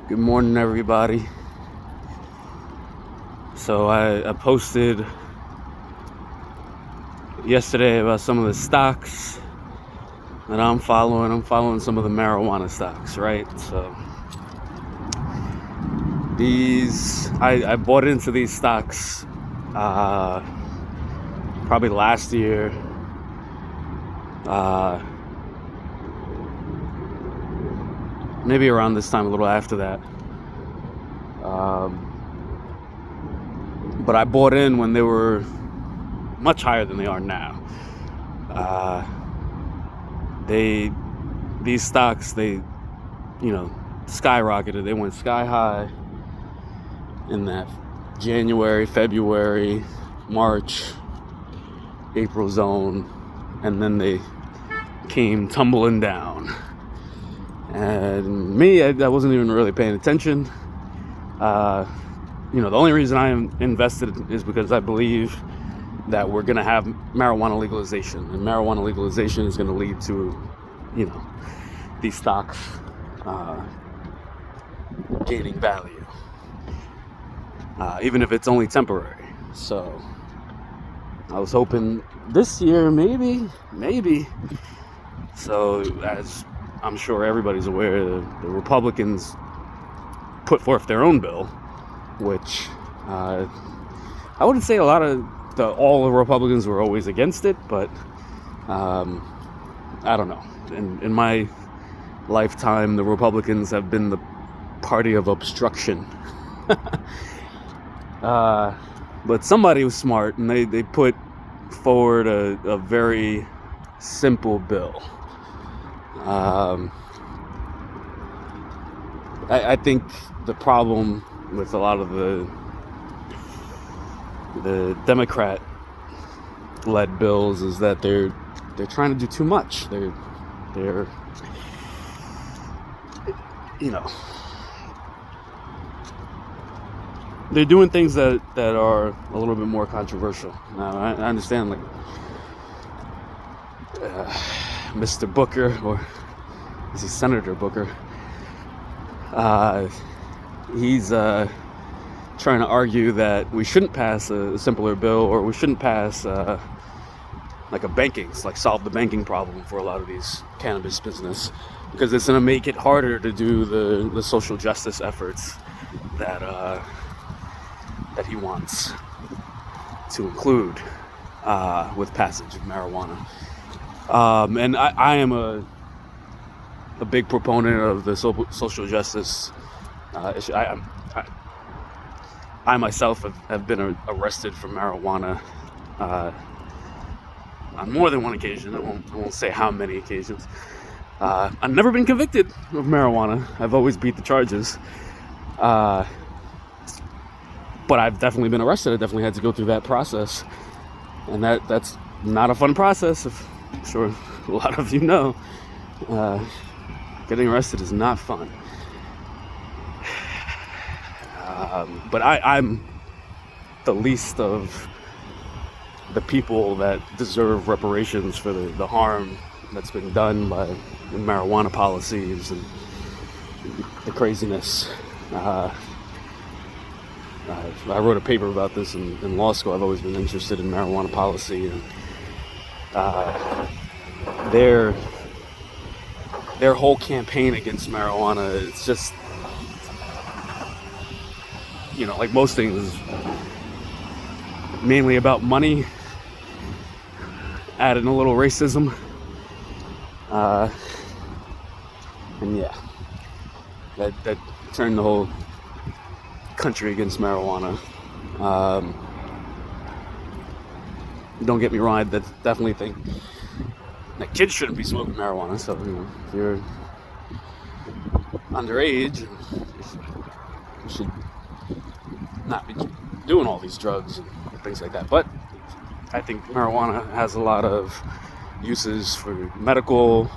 Good morning, everybody. So I posted yesterday about some of the stocks that I'm following. I'm following some of the marijuana stocks, right? So I bought into these stocks probably last year. Maybe around this time, a little after that. But I bought in when they were much higher than they are now. These stocks, they skyrocketed. They went sky high in that January, February, March, April zone, and then they came tumbling down. And me, I wasn't even really paying attention. The only reason I am invested is because I believe that we're going to have marijuana legalization, and marijuana legalization is going to lead to, these stocks gaining value, even if it's only temporary. So I was hoping this year, maybe. So as I'm sure everybody's aware, the Republicans put forth their own bill, which I wouldn't say all the Republicans were always against it, but I don't know. In my lifetime, the Republicans have been the party of obstruction. But somebody was smart, and they put forward a very simple bill. I think the problem with a lot of the Democrat-led bills is that they're trying to do too much. They're doing things that are a little bit more controversial. Now I understand, like Mr. Booker, or is he Senator Booker? He's trying to argue that we shouldn't pass a simpler bill, or we shouldn't pass solve the banking problem for a lot of these cannabis business, because it's going to make it harder to do the social justice efforts that he wants to include with passage of marijuana. And I am a big proponent of the social justice issue. I myself have been arrested for marijuana on more than one occasion. I won't say how many occasions. I've never been convicted of marijuana. I've always beat the charges. But I've definitely been arrested. I definitely had to go through that process. And that's not a fun process. I'm sure a lot of you know. Getting arrested is not fun. But I'm the least of the people that deserve reparations for the harm that's been done by the marijuana policies and the craziness. I wrote a paper about this in law school. I've always been interested in marijuana policy, and their whole campaign against marijuana, it's just, like most things, mainly about money, adding a little racism, and yeah, that turned the whole country against marijuana. Don't get me wrong, I definitely think that kids shouldn't be smoking marijuana. So if you're underage, you should not be doing all these drugs and things like that. But I think marijuana has a lot of uses for medical,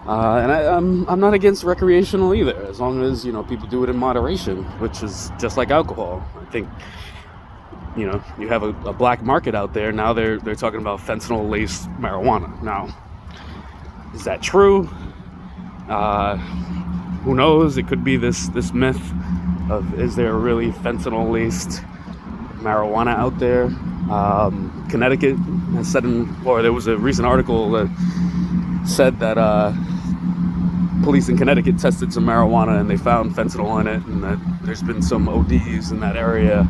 and I'm not against recreational either, as long as people do it in moderation, which is just like alcohol. I think you have a black market out there now. They're talking about fentanyl-laced marijuana. Now, is that true? who knows? It could be this myth of, is there really fentanyl-laced marijuana out there? Connecticut has said, or there was a recent article that said that police in Connecticut tested some marijuana and they found fentanyl in it, and that there's been some ODs in that area.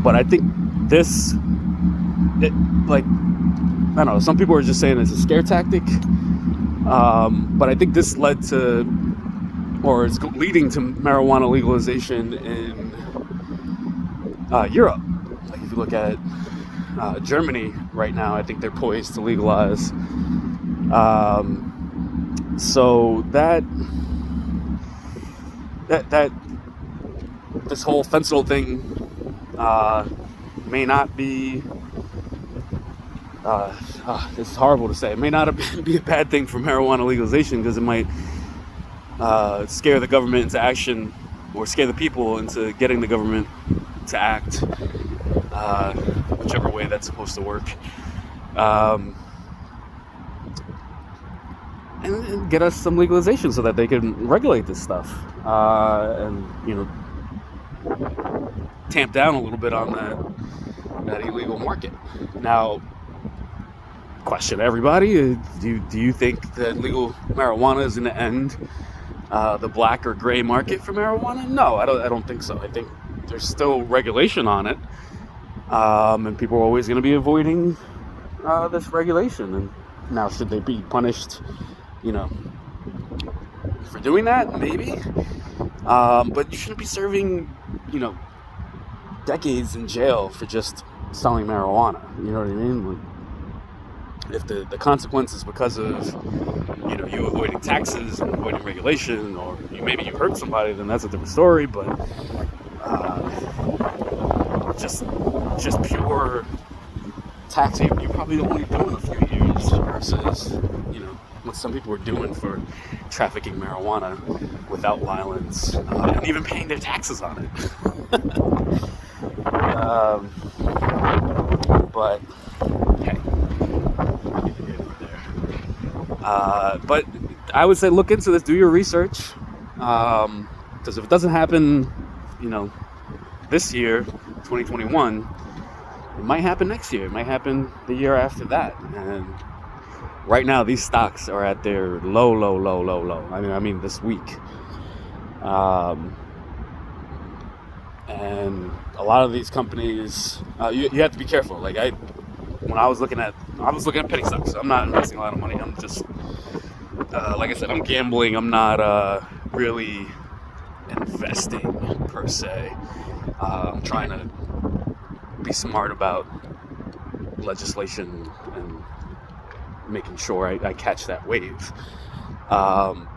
But I think this, I don't know, some people are just saying it's a scare tactic. But I think this led to, or is leading to, marijuana legalization in Europe. Like if you look at Germany right now, I think they're poised to legalize. So that this whole fentanyl thing may not be, it's horrible to say, it may not be a bad thing for marijuana legalization, because it might scare the government into action, or scare the people into getting the government to act, whichever way that's supposed to work, and get us some legalization so that they can regulate this stuff, and tamp down a little bit on that illegal market. Now, question everybody: do you think that legal marijuana is going to end the black or gray market for marijuana? No, I don't think so. I think there's still regulation on it, and people are always going to be avoiding this regulation. And now, should they be punished, for doing that? Maybe, but you shouldn't be serving, decades in jail for just selling marijuana. You know what I mean? Like, if the consequence is because of you avoiding taxes and avoiding regulation, or maybe you hurt somebody, then that's a different story. But just pure tax, you're probably only doing a few years versus what some people are doing for trafficking marijuana without violence, and even paying their taxes on it. But hey, but I would say look into this, do your research, because if it doesn't happen, this year, 2021, it might happen next year. It might happen the year after that. And right now, these stocks are at their low. I mean, this week. And a lot of these companies, you have to be careful. Like when I was looking at penny stocks. I'm not investing a lot of money. I'm just, like I said, I'm gambling. I'm not really investing per se. I'm trying to be smart about legislation and making sure I catch that wave. But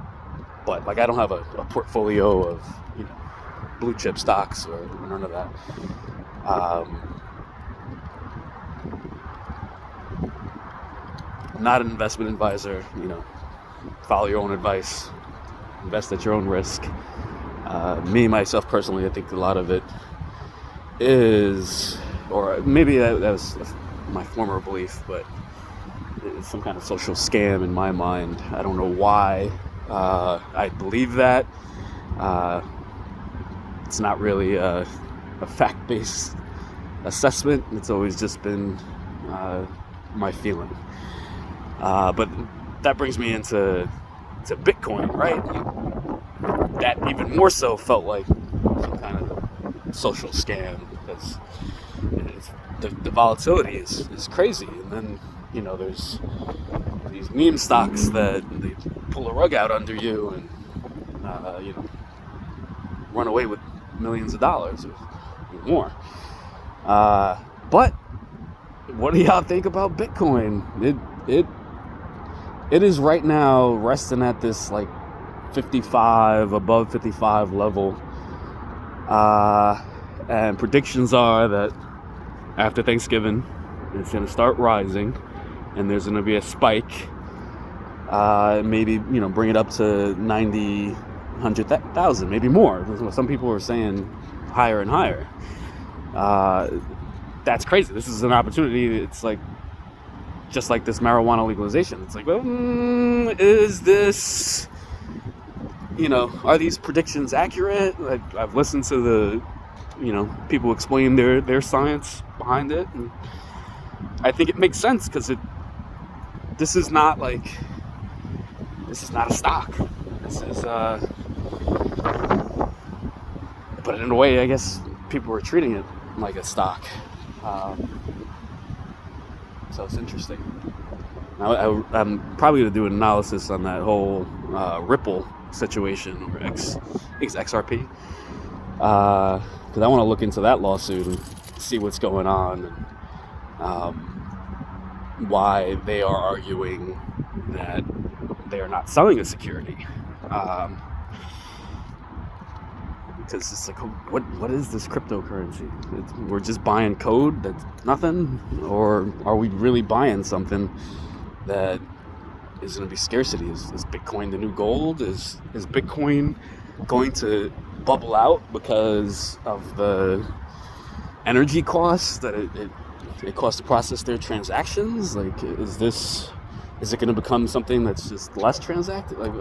I don't have a portfolio of blue chip stocks or none of that. I'm not an investment advisor. Follow your own advice, invest at your own risk. Myself personally, I think a lot of it is, or maybe that was my former belief, but it's some kind of social scam in my mind. I don't know why I believe that. It's not really a fact-based assessment. It's always just been my feeling. But that brings me into Bitcoin, right? That even more so felt like some kind of social scam, because the volatility is crazy. And then, there's these meme stocks that they pull a rug out under you and, run away with millions of dollars or more. But what do y'all think about Bitcoin? It is right now resting at this above 55 level. And predictions are that after Thanksgiving, it's going to start rising, and there's going to be a spike. Maybe, bring it up to 90, 100,000, maybe more. Some people are saying higher and higher. That's crazy. This is an opportunity. It's just like this marijuana legalization. It's like, well, is this, are these predictions accurate? I've listened to the, people explain their science behind it, and I think it makes sense because this is not a stock. This is, but in a way, I guess people were treating it like a stock. So it's interesting. Now, I'm probably going to do an analysis on that whole Ripple situation, or XRP, because I want to look into that lawsuit and see what's going on, and why they are arguing that they are not selling a security. Because it's like, what is this cryptocurrency? We're just buying code that's nothing? Or are we really buying something that is going to be scarcity? Is Bitcoin the new gold? Is Bitcoin going to bubble out because of the energy costs that it costs to process their transactions? Like, is it going to become something that's just less transacted? Like,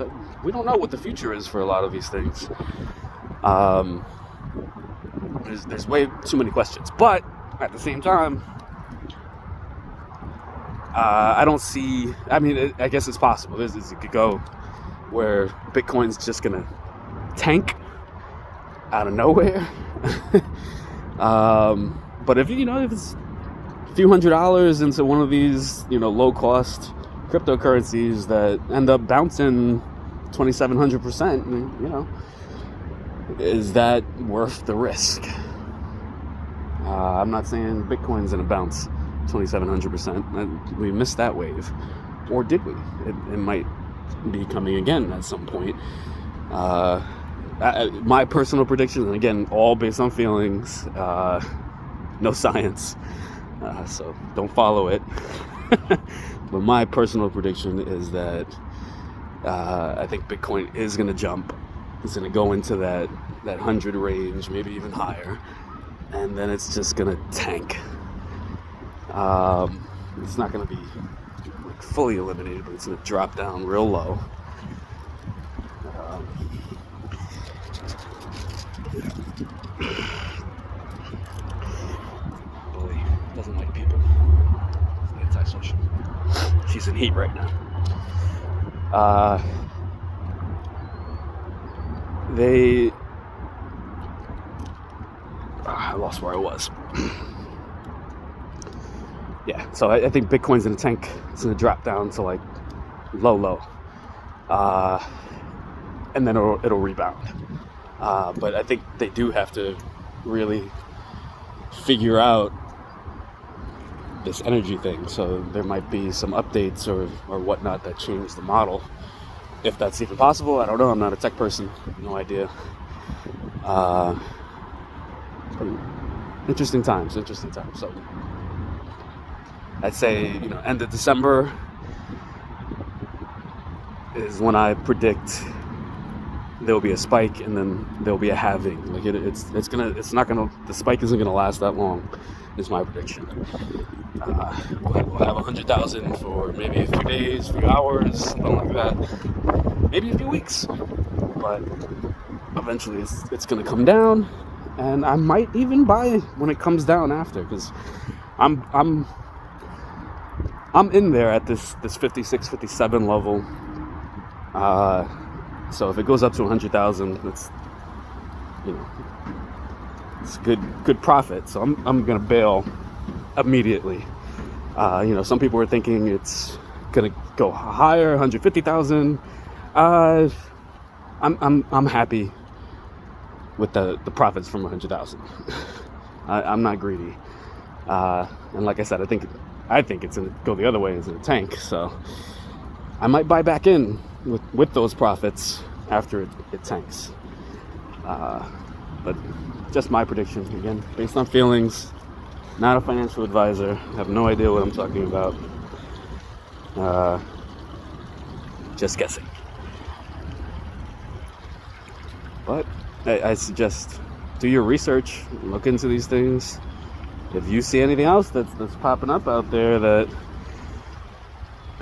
we don't know what the future is for a lot of these things. There's way too many questions, but at the same time, I don't see. I mean, I guess it's possible. It could go where Bitcoin's just gonna tank out of nowhere. But if it's a few $100s into one of these, low-cost cryptocurrencies that end up bouncing 2,700%, is that worth the risk? I'm not saying Bitcoin's gonna bounce 2,700%. We missed that wave, or did we? It might be coming again at some point. My personal prediction, and again, all based on feelings, no science, so don't follow it. But my personal prediction is that I think Bitcoin is going to jump. It's going to go into that 100 range, maybe even higher, and then it's just going to tank. It's not going to be fully eliminated, but it's going to drop down real low. Billy doesn't like people. Antisocial. She's in heat right now. I lost where I was. Yeah, so I think Bitcoin's in a tank. It's going to drop down to like low. And then it'll rebound. But I think they do have to really figure out this energy thing. So there might be some updates or whatnot that change the model. If that's even possible, I don't know. I'm not a tech person. No idea. Interesting times. So I'd say, end of December is when I predict there'll be a spike, and then there'll be a halving. Like the spike isn't gonna last that long, is my prediction. We'll have 100,000 for maybe a few days, a few hours, something like that. Maybe a few weeks, but eventually it's gonna come down, and I might even buy when it comes down after, because I'm in there at this 56, 57 level. So if it goes up to 100,000, it's it's good profit. So I'm gonna bail immediately. Some people are thinking it's gonna go higher, 150,000. I'm happy with the profits from 100,000. I'm not greedy. And like I said, I think it's gonna go the other way. It's in a tank. So I might buy back in with those profits after it tanks. But just my prediction, again, based on feelings. Not a financial advisor. Have no idea what I'm talking about. Just guessing. But I suggest do your research, look into these things. If you see anything else that's popping up out there that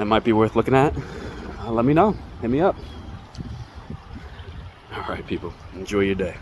that might be worth looking at, let me know. Hit me up. All right, people. Enjoy your day.